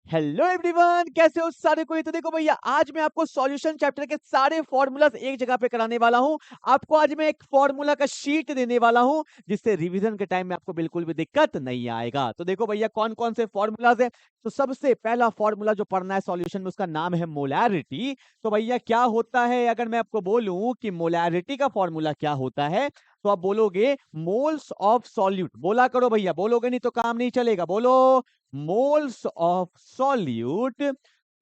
Hello everyone, कैसे हो सारे कोई। तो देखो भैया, आज मैं आपको सॉल्यूशन चैप्टर के सारे फॉर्मूलाज एक जगह पे कराने वाला हूं। आपको आज मैं एक फॉर्मूला का शीट देने वाला हूं, जिससे रिवीजन के टाइम में आपको बिल्कुल भी दिक्कत नहीं आएगा। तो देखो भैया, कौन कौन से फॉर्मूलाज है। तो सबसे पहला फॉर्मूला जो पढ़ना है सॉल्यूशन में, उसका नाम है मोलैरिटी। तो भैया क्या होता है, अगर मैं आपको बोलूं कि मोलैरिटी का फॉर्मूला क्या होता है, तो आप बोलोगे मोल्स ऑफ सॉल्यूट। बोला करो भैया, बोलोगे नहीं तो काम नहीं चलेगा। बोलो moles of solute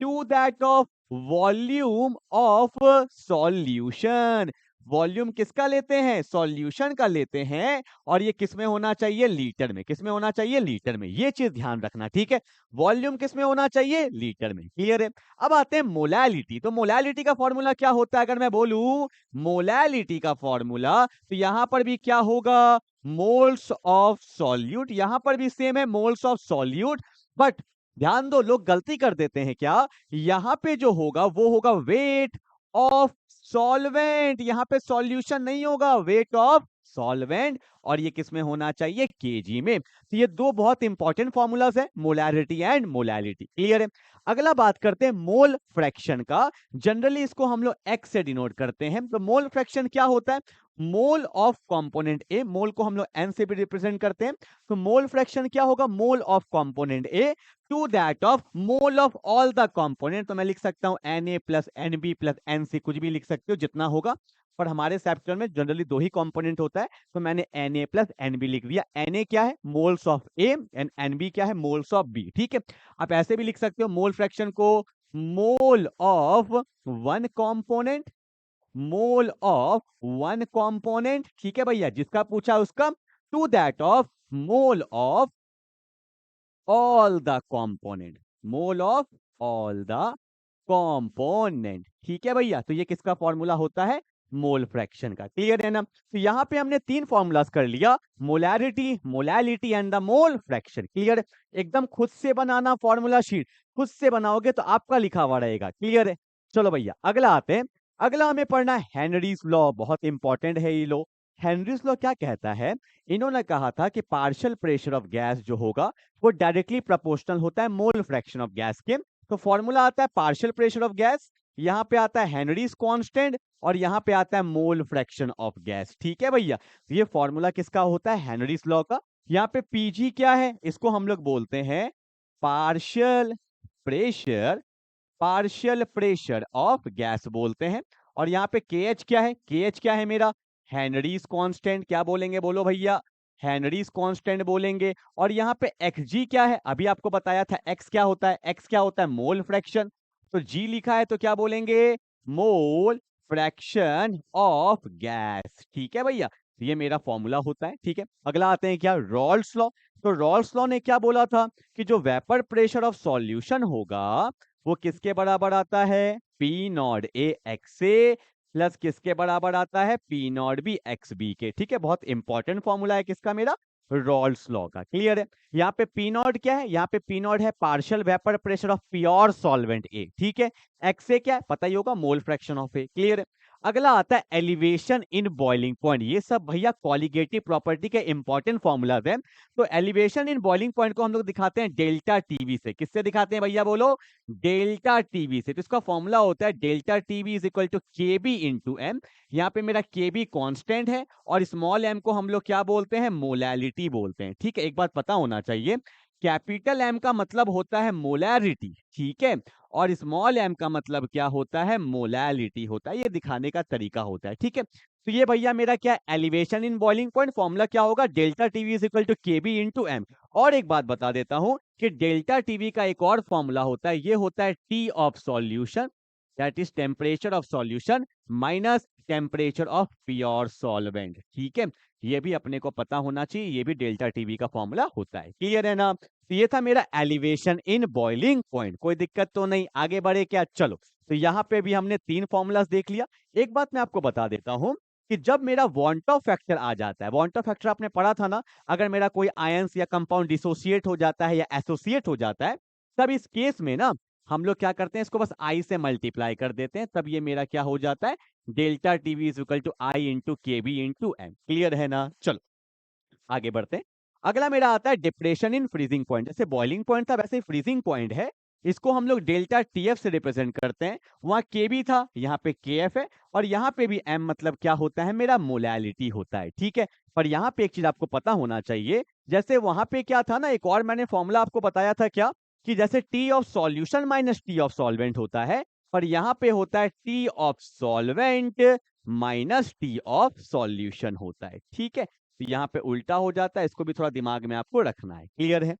to that of volume of solution। Volume किसका लेते हैं? सॉल्यूशन का लेते हैं। और ये किसमें होना चाहिए? लीटर में। किसमें होना चाहिए? लीटर में। ये चीज ध्यान रखना, ठीक है। वॉल्यूम किसमें होना चाहिए? लीटर में। क्लियर है। अब आते हैं मोलैलिटी। तो मोलैलिटी का फॉर्मूला क्या होता है? अगर मैं बोलूं मोलैलिटी का फॉर्मूला, तो यहां पर भी क्या होगा? Moles of solute. यहां पर भी सेम है, मोल्स ऑफ सॉल्यूट। बट ध्यान दो, लोग गलती कर देते हैं क्या, यहां पे जो होगा वो होगा वेट ऑफ सॉल्वेंट। यहां पे सॉल्यूशन नहीं होगा, वेट ऑफ सॉल्वेंट। और ये किस में होना चाहिए? केजी में। तो ये दो बहुत इंपॉर्टेंट फॉर्मूलाज है, मोलैरिटी एंड मोलैलिटी। क्लियर है। अगला बात करते हैं मोल फ्रैक्शन का। जनरली इसको हम लोग एक्स से डिनोट करते हैं। तो मोल फ्रैक्शन क्या होता है? मोल ऑफ कंपोनेंट ए। मोल को हम लोग एन से भी रिप्रेजेंट करते हैं। तो मोल फ्रैक्शन क्या होगा? Mole of component A to that of mole of all the component. तो मैं लिख सकता हूं N A plus N B plus N C, कुछ भी लिख सकते हो जितना होगा। पर हमारे चैप्टर में जनरली दो ही कंपोनेंट होता है, तो मैंने N A plus N B लिख दिया। एन ए क्या है? Moles of A. And N B क्या है? Moles of B. ठीक है। आप ऐसे भी लिख सकते हो मोल फ्रैक्शन को, mole of one component, mole of one component. ठीक है भैया, जिसका पूछा उसका, to that of mole of all the component, mole of all the component. ठीक है भैया, तो ये किसका फॉर्मूला होता है? मोल फ्रैक्शन का। क्लियर है ना। तो यहां पे हमने तीन फॉर्मूलाज कर लिया, molarity, molality and the mole fraction. Clear. एकदम खुद से बनाना फॉर्मूला शीट, खुद से बनाओगे तो आपका लिखा हुआ रहेगा। क्लियर है। चलो भैया, अगला आते हैं। अगला हमें पढ़ना है हेनरीज लॉ। बहुत इंपॉर्टेंट है ये लॉ। हेनरीज लॉ क्या कहता है? इन्होंने कहा था कि पार्शियल प्रेशर ऑफ गैस जो होगा वो डायरेक्टली प्रोपोर्शनल होता है मोल फ्रैक्शन ऑफ गैस के। तो फॉर्मूला आता है पार्शियल प्रेशर ऑफ गैस, यहां पे आता है हेनरीज कांस्टेंट, और यहां पे आता है मोल फ्रैक्शन ऑफ गैस। ठीक है भैया, तो ये फॉर्मूला किसका होता है? हेनरीज लॉ का। यहाँ पे पीजी क्या है? इसको हम लोग बोलते हैं partial pressure, partial pressure of gas बोलते हैं। और यहाँ पे के एच क्या है? के एच क्या है मेरा? Henrys constant. क्या बोलेंगे? बोलो भैया, हेनरीज कांस्टेंट बोलेंगे। और यहाँ पे एक्स जी क्या है? अभी आपको बताया था एक्स क्या होता है। एक्स क्या होता है? Mole fraction. तो जी लिखा है तो क्या बोलेंगे? मोल फ्रैक्शन ऑफ गैस। ठीक है भैया, तो ये मेरा फॉर्मूला होता है। ठीक है। अगला आते हैं क्या? Rawls law. तो रॉल्स लॉ ने क्या बोला था कि जो वेपर प्रेशर ऑफ सॉल्यूशन होगा वो किसके बराबर आता है? P naught A X A plus किसके बराबर आता है? P naught B X B के। ठीक है, बहुत इंपॉर्टेंट फॉर्मूला है किसका? मेरा रॉल्स लॉ का। क्लियर है। यहाँ पे पी नॉट क्या है? यहाँ पे पी नॉट है partial vapour pressure of pure solvent A. ठीक है। एक्स ए क्या है? पता ही होगा, mole fraction of A. Clear है। अगला आता है एलिवेशन इन बॉइलिंग पॉइंट। ये सब भैया कॉलिगेटिव प्रॉपर्टी के इंपॉर्टेंट फॉर्मूलाज हैं। तो एलिवेशन इन बॉइलिंग पॉइंट को हम लोग दिखाते हैं डेल्टा टीवी से। किससे दिखाते हैं भैया? बोलो, डेल्टा टीवी से। तो इसका फॉर्मूला होता है delta TV is equal to K B into M. यहाँ पे मेरा के बी कॉन्स्टेंट है, और स्मॉल एम को हम लोग क्या बोलते हैं? मोलैलिटी बोलते हैं। ठीक है, एक बात पता होना चाहिए, कैपिटल एम का मतलब होता है मोलैरिटी। ठीक है। और स्मॉल एम का मतलब क्या होता है? मोलैलिटी होता है। ये दिखाने का तरीका होता है। ठीक है। तो ये भैया मेरा क्या? Elevation in boiling point. Formula क्या होगा? Delta TV is equal to K B into M. और एक बात बता देता हूं कि डेल्टा टीवी का एक और फॉर्मूला होता है, ये होता है T of solution, that is temperature of solution minus temperature of pure solvent. ठीक है, ये भी अपने को पता होना चाहिए, ये भी डेल्टा टीवी का फॉर्मूला होता है। क्लियर है ना। तो ये था मेरा एलिवेशन इन बॉइलिंग पॉइंट। कोई दिक्कत तो नहीं, आगे बढ़े क्या? चलो, तो यहाँ पे भी हमने तीन फॉर्मूलाज देख लिया। एक बात मैं आपको बता देता हूं कि जब मेरा वॉन्टो फैक्टर आ जाता है, वॉन्टो फैक्टर आपने पढ़ा था ना, अगर मेरा कोई आयंस या कंपाउंड डिसोसिएट हो जाता है या एसोसिएट हो जाता है, तब इस केस में ना हम लोग क्या करते हैं? इसको बस आई से मल्टीप्लाई कर देते हैं, तब ये मेरा क्या हो जाता है? Delta TV is equal to I into K B into M. Clear है ना। चलो आगे बढ़ते हैं। अगला मेरा आता है डिप्रेशन इन फ्रीजिंग पॉइंट। जैसे बॉइलिंग पॉइंट था वैसे फ्रीजिंग पॉइंट है। इसको हम लोग डेल्टा टीएफ से रिप्रेजेंट करते हैं। वहां के भी था, यहाँ पे के एफ है, और यहाँ पे भी एम मतलब क्या होता है, मेरा मोलैलिटी होता है। ठीक है, पर यहाँ पे एक चीज आपको पता होना चाहिए, जैसे वहां पे क्या था ना, एक और मैंने फॉर्मूला आपको बताया था क्या, कि जैसे T of solution minus T of solvent होता है, पर यहाँ पे होता है T of solvent minus T of solution होता है। ठीक है, तो यहाँ पे उल्टा हो जाता है, इसको भी थोड़ा दिमाग में आपको रखना है। क्लियर है?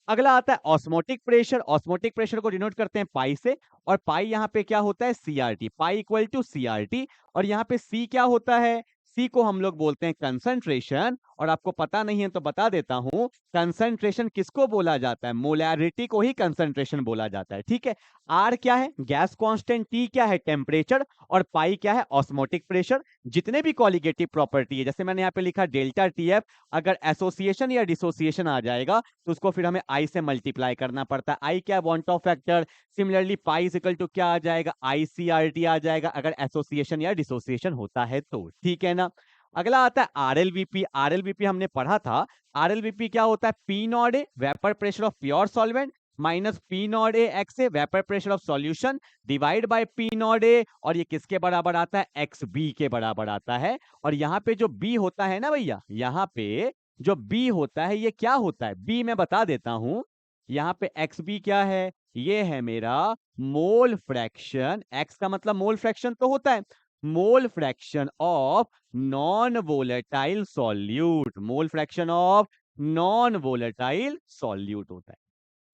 अगला आता है ऑस्मोटिक प्रेशर। ऑस्मोटिक प्रेशर को डिनोट करते हैं पाई से, और पाई यहाँ पे क्या होता है, CRT. Pi equal to CRT, और यहाँ पे सी क्या होता है, सी को हम लोग बोलते हैं कंसंट्रेशन। और आपको पता नहीं है तो बता देता हूं, कंसंट्रेशन किसको बोला जाता है, मोलैरिटी को ही कंसंट्रेशन बोला जाता है। ठीक है, आर क्या है, गैस कांस्टेंट, टी क्या है, टेम्परेचर, और पाई क्या है, ऑस्मोटिक प्रेशर। जितने भी कॉलिगेटिव प्रॉपर्टी है, जैसे मैंने यहाँ पे लिखा डेल्टा टीएफ, अगर एसोसिएशन या डिसोसिएशन आ जाएगा तो उसको फिर हमें आई से मल्टीप्लाई करना पड़ता है। आई क्या, van't Hoff factor. Similarly pi equal to क्या आ जाएगा, आईसीआरटी आ जाएगा, अगर एसोसिएशन या डिसोसिएशन होता है तो। ठीक है ना? अगला आता है आरएलवीपी। आरएलवीपी हमने पढ़ा था। आरएलवीपी क्या होता है, P naught A vapour pressure of pure solvent minus P naught A X A vapour pressure of solution divide by P naught ए, और ये किसके बराबर आता है, एक्स बी के बराबर आता है। और यहाँ पे जो बी होता है ना भैया, यहाँ पे जो बी होता है ये क्या होता है, बी मैं बता देता हूं। यहाँ पे एक्स बी क्या है, ये है मेरा मोल फ्रैक्शन। एक्स का मतलब मोल फ्रैक्शन तो होता है, मोल fraction of non volatile solute. Mole fraction of non volatile solute होता है।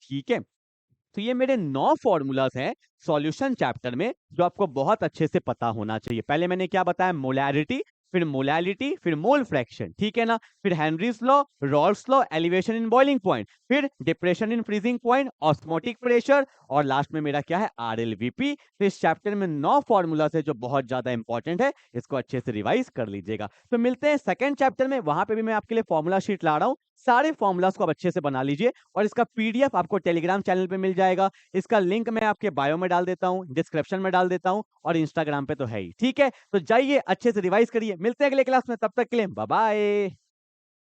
ठीक है, तो ये मेरे 9 फॉर्मूलाज हैं सॉल्यूशन चैप्टर में, जो आपको बहुत अच्छे से पता होना चाहिए। पहले मैंने क्या बताया, मोलैरिटी, फिर मोलैलिटी, फिर मोल फ्रैक्शन। ठीक है ना? फिर Henry's law, Raoult's law, elevation in boiling point, फिर depression in freezing point, osmotic pressure, और लास्ट में मेरा क्या है, आरएलवीपी। तो इस चैप्टर में 9 फॉर्मूलाज है जो बहुत ज्यादा इंपॉर्टेंट है, इसको अच्छे से रिवाइज कर लीजिएगा। तो मिलते हैं सेकंड चैप्टर में, वहां पे भी मैं आपके लिए फॉर्मूला शीट ला रहा हूं। सारे फॉर्मूलाज को आप अच्छे से बना लीजिए, और इसका पीडीएफ आपको टेलीग्राम चैनल पे मिल जाएगा। इसका लिंक मैं आपके बायो में डाल देता हूं, डिस्क्रिप्शन में डाल देता हूं, और इंस्टाग्राम पे तो है ही। ठीक है, तो जाइए अच्छे से रिवाइज करिए। मिलते हैं अगले क्लास में, तब तक के लिए बाय बाय।